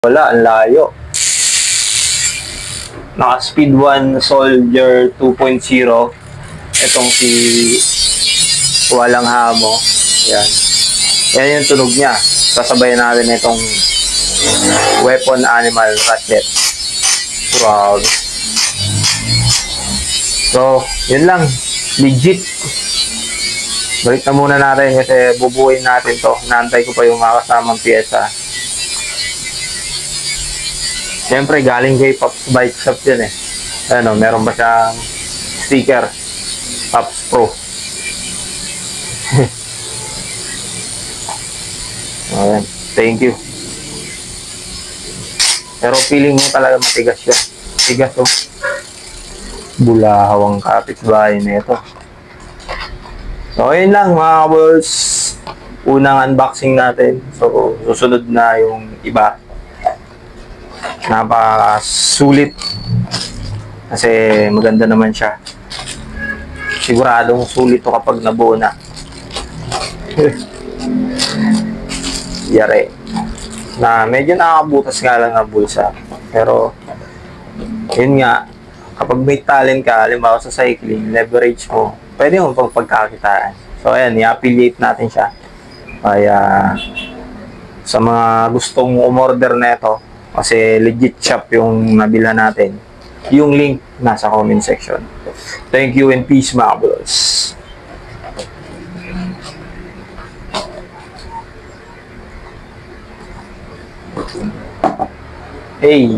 Wala, ang layo. Naka Speed 1 Soldier 2.0. Itong si Walang Hamo. Yan. Yan yung tunog niya. Sasabayan natin itong Weapon Animal Ratchet. Wow. So, yun lang. Legit. Balik na muna natin kasi bubuuin natin to. Naantay ko pa yung mga kasamang pyesa. Siyempre, galing kay Pops Bike Shop yun eh. Ano, meron pa siyang sticker. Pops Pro. Ayan. Thank you. Pero feeling mo talaga matigas siya. Tigas oh. Bulahaw ang kapitbahay na ito. So, ayun lang mga kabols. Unang unboxing natin. So, susunod na yung iba. Napakasulit. Kasi maganda naman siya. Siguradong sulit to kapag nabuo na. Yari. Na medyo nakakabutas nga lang ang bulsa. Pero, yun nga, kapag may talent ka, halimbawa sa cycling, leverage mo, pwede mo pang pagkakitaan. So, ayan, i-affiliate natin siya. Kaya, sa mga gustong umorder na ito, kasi legit shop yung nabila natin, yung link nasa comment section. Thank you and peace mga bros. Hey!